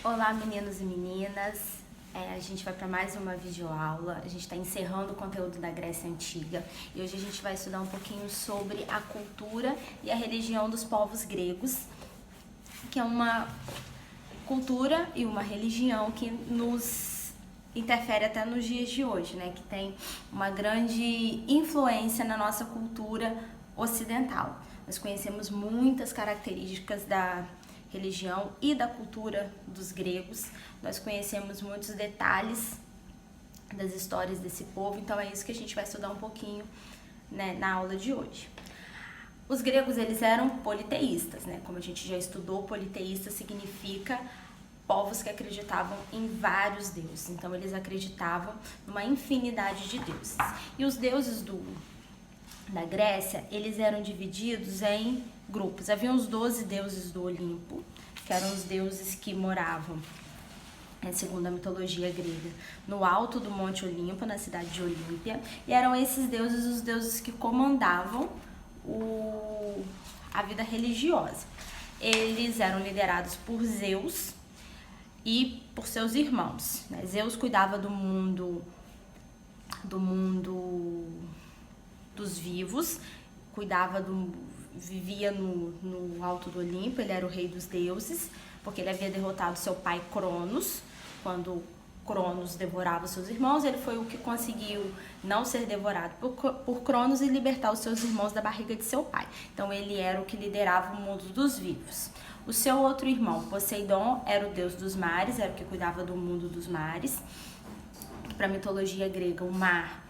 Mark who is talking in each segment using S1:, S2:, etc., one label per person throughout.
S1: Olá, meninos e meninas. A gente vai para mais uma videoaula. A gente está encerrando o conteúdo da Grécia Antiga e hoje a gente vai estudar um pouquinho sobre a cultura e a religião dos povos gregos, que é uma cultura e uma religião que nos interfere até nos dias de hoje, né? Que tem uma grande influência na nossa cultura ocidental. Nós conhecemos muitas características da religião e da cultura dos gregos. Nós conhecemos muitos detalhes das histórias desse povo, então é isso que a gente vai estudar um pouquinho, né, na aula de hoje. Os gregos, eles eram politeístas, né? Como a gente já estudou, politeísta significa povos que acreditavam em vários deuses. Então eles acreditavam numa infinidade de deuses. E os deuses da Grécia, eles eram divididos em grupos. Havia os 12 deuses do Olimpo, que eram os deuses que moravam, segundo a mitologia grega, no alto do Monte Olimpo, na cidade de Olímpia, e eram esses deuses os deuses que comandavam a vida religiosa. Eles eram liderados por Zeus e por seus irmãos, né? Zeus cuidava do mundo dos vivos, vivia no alto do Olimpo, ele era o rei dos deuses, porque ele havia derrotado seu pai Cronos. Quando Cronos devorava seus irmãos, ele foi o que conseguiu não ser devorado por Cronos e libertar os seus irmãos da barriga de seu pai. Então ele era o que liderava o mundo dos vivos. O seu outro irmão, Poseidon, era o deus dos mares, era o que cuidava do mundo dos mares. Para a mitologia grega, o mar,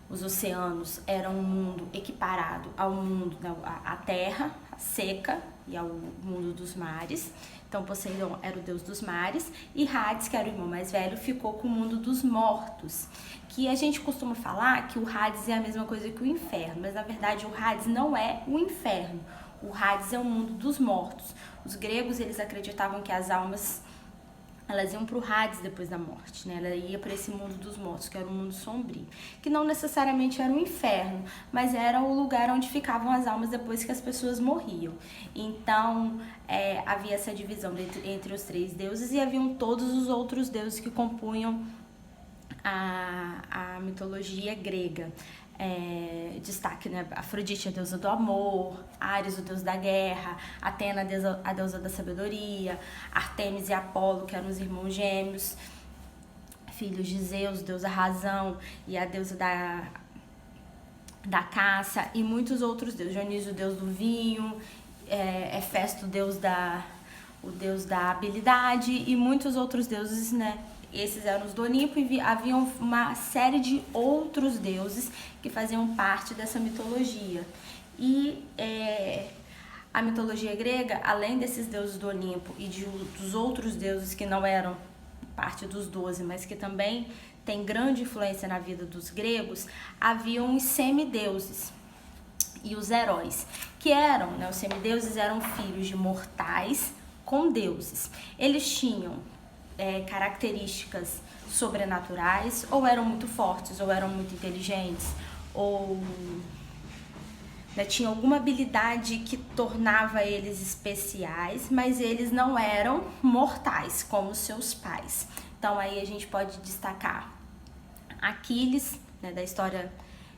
S1: os oceanos eram um mundo equiparado ao mundo, à terra seca e ao mundo dos mares. Então Poseidon era o deus dos mares e Hades, que era o irmão mais velho, ficou com o mundo dos mortos, que a gente costuma falar que o Hades é a mesma coisa que o inferno, mas na verdade o Hades não é o inferno. O Hades é o mundo dos mortos. Os gregos, eles acreditavam que as almas, elas iam para o Hades depois da morte, né? Ela ia para esse mundo dos mortos, que era um mundo sombrio, que não necessariamente era um inferno, mas era o lugar onde ficavam as almas depois que as pessoas morriam. Então, havia essa divisão entre os três deuses e haviam todos os outros deuses que compunham a mitologia grega. Destaque, né? Afrodite, a deusa do amor, Ares, o deus da guerra, Atena, a deusa da sabedoria, Artemis e Apolo, que eram os irmãos gêmeos, filhos de Zeus, deus da razão, e a deusa da caça, e muitos outros deuses. Dionísio, o deus do vinho, Hefesto, o deus da habilidade, e muitos outros deuses, né? Esses eram os do Olimpo e havia uma série de outros deuses que faziam parte dessa mitologia. E a mitologia grega, além desses deuses do Olimpo e dos outros deuses que não eram parte dos 12, mas que também têm grande influência na vida dos gregos, haviam os semideuses e os heróis, que eram, né, os semideuses eram filhos de mortais com deuses. Eles tinham características sobrenaturais, ou eram muito fortes, ou eram muito inteligentes, ou tinham alguma habilidade que tornava eles especiais, mas eles não eram mortais como seus pais. Então aí a gente pode destacar Aquiles, né, da história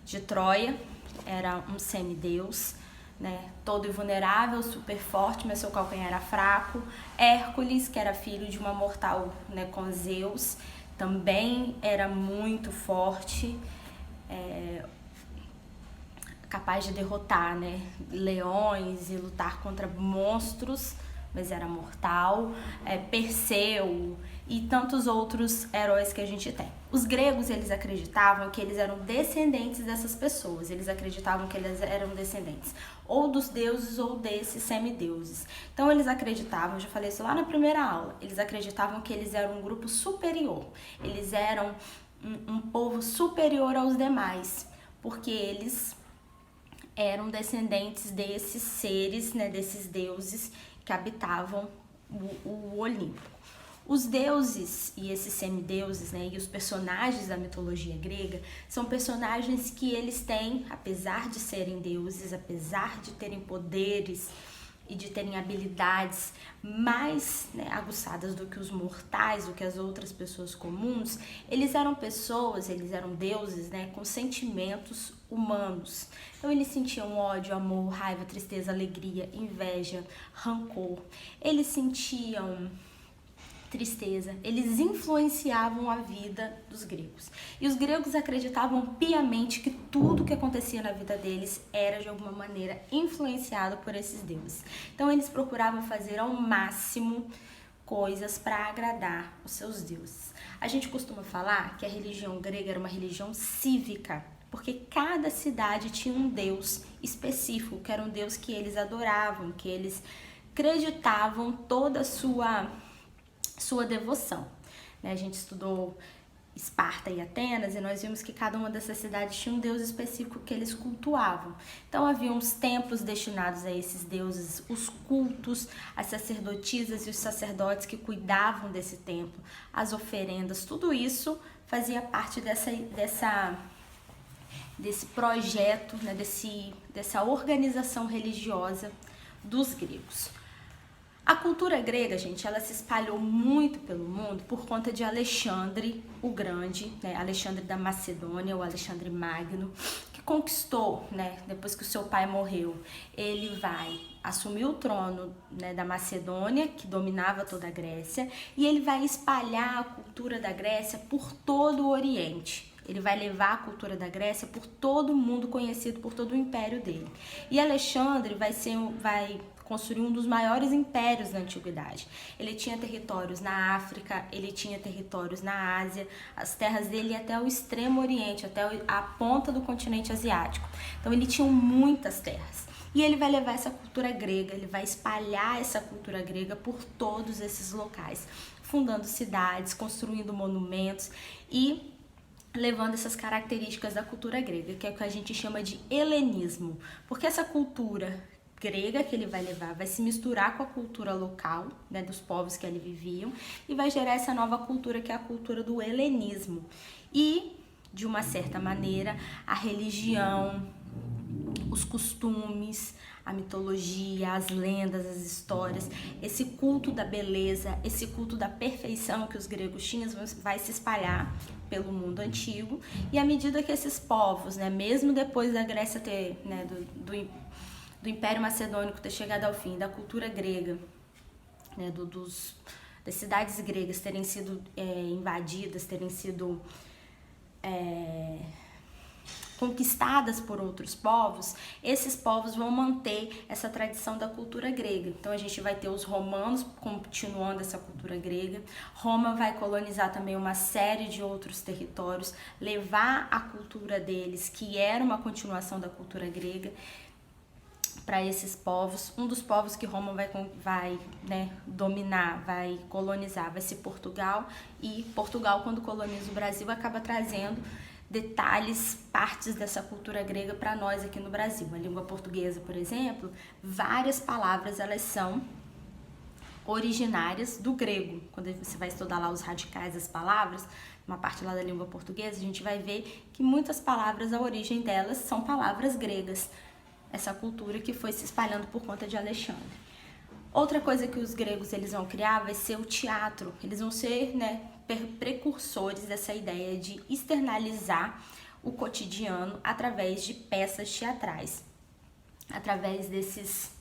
S1: de Troia, era um semideus, né, todo invulnerável, super forte, mas seu calcanhar era fraco. Hércules, que era filho de uma mortal, né, com Zeus, também era muito forte, capaz de derrotar, né, leões e lutar contra monstros, mas era mortal. Perseu e tantos outros heróis que a gente tem. Os gregos, eles acreditavam que eles eram descendentes dessas pessoas, eles acreditavam que eles eram descendentes ou dos deuses ou desses semideuses. Então eles acreditavam, eu já falei isso lá na primeira aula, eles acreditavam que eles eram um grupo superior, eles eram um povo superior aos demais, porque eles eram descendentes desses seres, né, desses deuses que habitavam o Olimpo. Os deuses e esses semideuses, né, e os personagens da mitologia grega são personagens que eles têm, apesar de serem deuses, apesar de terem poderes e de terem habilidades mais, né, aguçadas do que os mortais, do que as outras pessoas comuns, eles eram pessoas, eles eram deuses, né, com sentimentos humanos. Então eles sentiam ódio, amor, raiva, tristeza, alegria, inveja, rancor. Eles sentiam tristeza, eles influenciavam a vida dos gregos. E os gregos acreditavam piamente que tudo que acontecia na vida deles era de alguma maneira influenciado por esses deuses. Então eles procuravam fazer ao máximo coisas para agradar os seus deuses. A gente costuma falar que a religião grega era uma religião cívica, porque cada cidade tinha um deus específico, que era um deus que eles adoravam, que eles acreditavam toda a sua devoção. A gente estudou Esparta e Atenas e nós vimos que cada uma dessas cidades tinha um deus específico que eles cultuavam. Então havia uns templos destinados a esses deuses, os cultos, as sacerdotisas e os sacerdotes que cuidavam desse templo, as oferendas, tudo isso fazia parte desse projeto, né, dessa organização religiosa dos gregos. A cultura grega, gente, ela se espalhou muito pelo mundo por conta de Alexandre o Grande, né, Alexandre da Macedônia, ou Alexandre Magno, que conquistou, né, depois que o seu pai morreu, ele vai assumir o trono, né, da Macedônia, que dominava toda a Grécia, e ele vai espalhar a cultura da Grécia por todo o Oriente. Ele vai levar a cultura da Grécia por todo o mundo conhecido, por todo o império dele. E Alexandre vai construir um dos maiores impérios da antiguidade. Ele tinha territórios na África, ele tinha territórios na Ásia, as terras dele até o extremo oriente, até a ponta do continente asiático. Então ele tinha muitas terras. E ele vai levar essa cultura grega, ele vai espalhar essa cultura grega por todos esses locais, fundando cidades, construindo monumentos e levando essas características da cultura grega, que é o que a gente chama de helenismo, porque essa cultura grega que ele vai levar vai se misturar com a cultura local, né, dos povos que ali viviam, e vai gerar essa nova cultura que é a cultura do helenismo. E, de uma certa maneira, a religião, os costumes, a mitologia, as lendas, as histórias, esse culto da beleza, esse culto da perfeição que os gregos tinham vai se espalhar pelo mundo antigo. E à medida que esses povos, né, mesmo depois da Grécia ter, né, do Império Macedônico ter chegado ao fim, da cultura grega, né, das cidades gregas terem sido invadidas, terem sido conquistadas por outros povos, esses povos vão manter essa tradição da cultura grega. Então a gente vai ter os romanos continuando essa cultura grega. Roma vai colonizar também uma série de outros territórios, levar a cultura deles, que era uma continuação da cultura grega, para esses povos. Um dos povos que Roma vai dominar, vai colonizar, vai ser Portugal. E Portugal, quando coloniza o Brasil, acaba trazendo detalhes, partes dessa cultura grega para nós aqui no Brasil. A língua portuguesa, por exemplo, várias palavras elas são originárias do grego. Quando você vai estudar lá os radicais das palavras, uma parte lá da língua portuguesa, a gente vai ver que muitas palavras, a origem delas são palavras gregas. Essa cultura que foi se espalhando por conta de Alexandre. Outra coisa que os gregos eles vão criar vai ser o teatro. Eles vão ser, né, precursores dessa ideia de externalizar o cotidiano através de peças teatrais, através dessas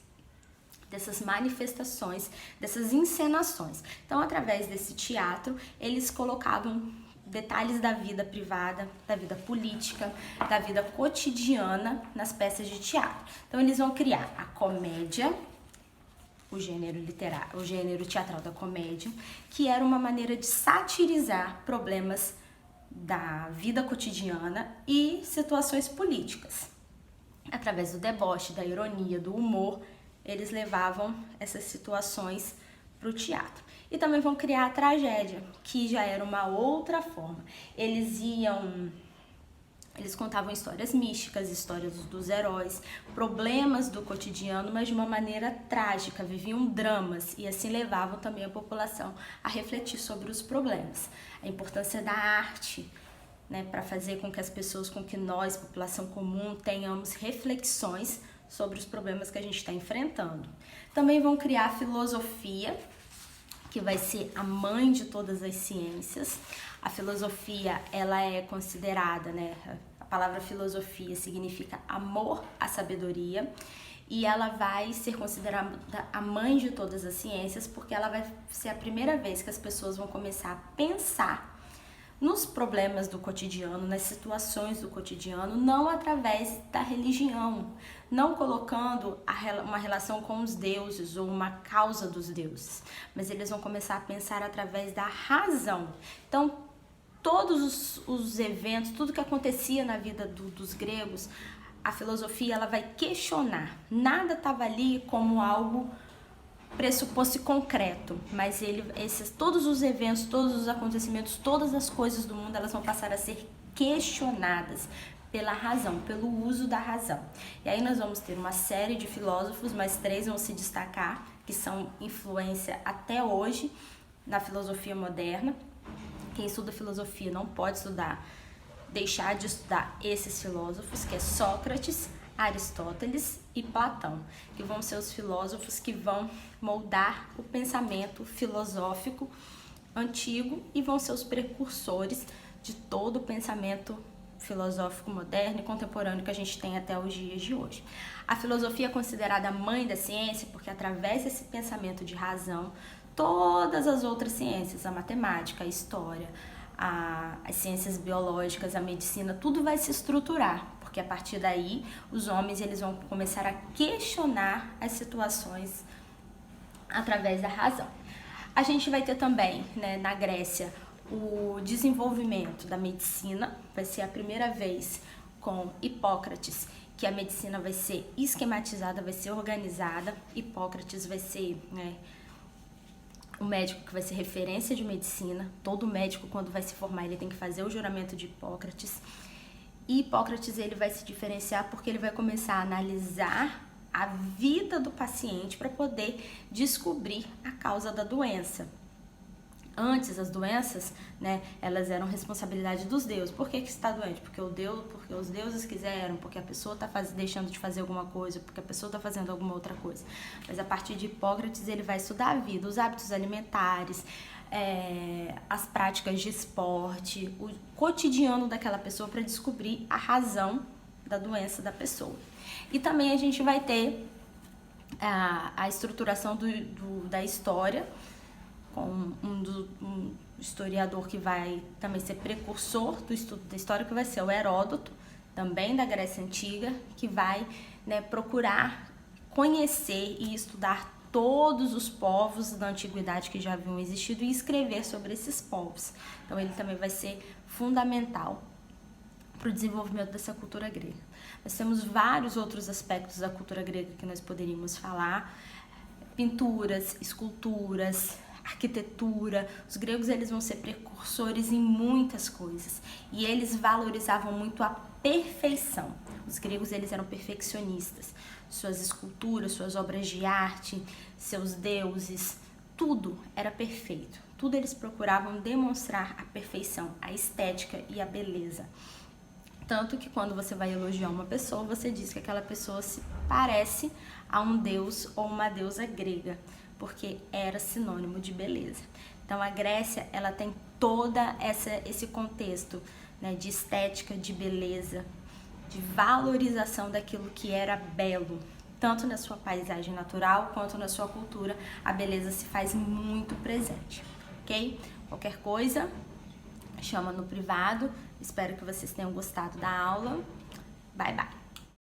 S1: manifestações, dessas encenações. Então, através desse teatro, eles colocavam detalhes da vida privada, da vida política, da vida cotidiana nas peças de teatro. Então eles vão criar a comédia, o gênero teatral da comédia, que era uma maneira de satirizar problemas da vida cotidiana e situações políticas. Através do deboche, da ironia, do humor, eles levavam essas situações para o teatro. E também vão criar a tragédia, que já era uma outra forma. Eles contavam histórias místicas, histórias dos heróis, problemas do cotidiano, mas de uma maneira trágica, viviam dramas e assim levavam também a população a refletir sobre os problemas. A importância da arte, né, para fazer com que as pessoas, com que nós, população comum, tenhamos reflexões sobre os problemas que a gente está enfrentando. Também vão criar a filosofia, que vai ser a mãe de todas as ciências. A filosofia, ela é considerada, né, a palavra filosofia significa amor à sabedoria, e ela vai ser considerada a mãe de todas as ciências, porque ela vai ser a primeira vez que as pessoas vão começar a pensar nos problemas do cotidiano, nas situações do cotidiano, não através da religião, não colocando uma relação com os deuses ou uma causa dos deuses, mas eles vão começar a pensar através da razão. Então, todos os eventos, tudo que acontecia na vida dos gregos, a filosofia ela vai questionar. Nada estava ali como algo pressuposto e concreto, mas todos os eventos, todos os acontecimentos, todas as coisas do mundo, elas vão passar a ser questionadas pela razão, pelo uso da razão. E aí nós vamos ter uma série de filósofos, mas 3 vão se destacar, que são influência até hoje na filosofia moderna. Quem estuda filosofia não pode deixar de estudar esses filósofos, que é Sócrates, Aristóteles e Platão, que vão ser os filósofos que vão moldar o pensamento filosófico antigo e vão ser os precursores de todo o pensamento filosófico moderno e contemporâneo que a gente tem até os dias de hoje. A filosofia é considerada a mãe da ciência porque através desse pensamento de razão, todas as outras ciências, a matemática, a história, as ciências biológicas, a medicina, tudo vai se estruturar, porque a partir daí os homens eles vão começar a questionar as situações através da razão. A gente vai ter também, né, na Grécia, o desenvolvimento da medicina. Vai ser a primeira vez com Hipócrates que a medicina vai ser esquematizada, vai ser organizada. Hipócrates vai ser, né, o médico que vai ser referência de medicina. Todo médico, quando vai se formar, ele tem que fazer o juramento de Hipócrates. E Hipócrates ele vai se diferenciar porque ele vai começar a analisar a vida do paciente para poder descobrir a causa da doença. Antes, as doenças, né, elas eram responsabilidade dos deuses. Por que está doente? Porque os deuses quiseram, porque a pessoa está deixando de fazer alguma coisa, porque a pessoa está fazendo alguma outra coisa. Mas a partir de Hipócrates, ele vai estudar a vida, os hábitos alimentares, as práticas de esporte, o cotidiano daquela pessoa para descobrir a razão da doença da pessoa. E também a gente vai ter a estruturação da história, com um historiador que vai também ser precursor do estudo da história, que vai ser o Heródoto, também da Grécia Antiga, que vai, né, procurar conhecer e estudar todos os povos da antiguidade que já haviam existido e escrever sobre esses povos. Então ele também vai ser fundamental para o desenvolvimento dessa cultura grega. Nós temos vários outros aspectos da cultura grega que nós poderíamos falar: pinturas, esculturas, arquitetura. Os gregos eles vão ser precursores em muitas coisas e eles valorizavam muito a perfeição. Os gregos eles eram perfeccionistas. Suas esculturas, suas obras de arte, seus deuses, tudo era perfeito. Tudo eles procuravam demonstrar a perfeição, a estética e a beleza. Tanto que quando você vai elogiar uma pessoa, você diz que aquela pessoa se parece a um deus ou uma deusa grega, porque era sinônimo de beleza. Então a Grécia, ela tem toda esse contexto, né, de estética, de beleza, de valorização daquilo que era belo. Tanto na sua paisagem natural, quanto na sua cultura, a beleza se faz muito presente, ok? Qualquer coisa, chama no privado. Espero que vocês tenham gostado da aula. Bye, bye!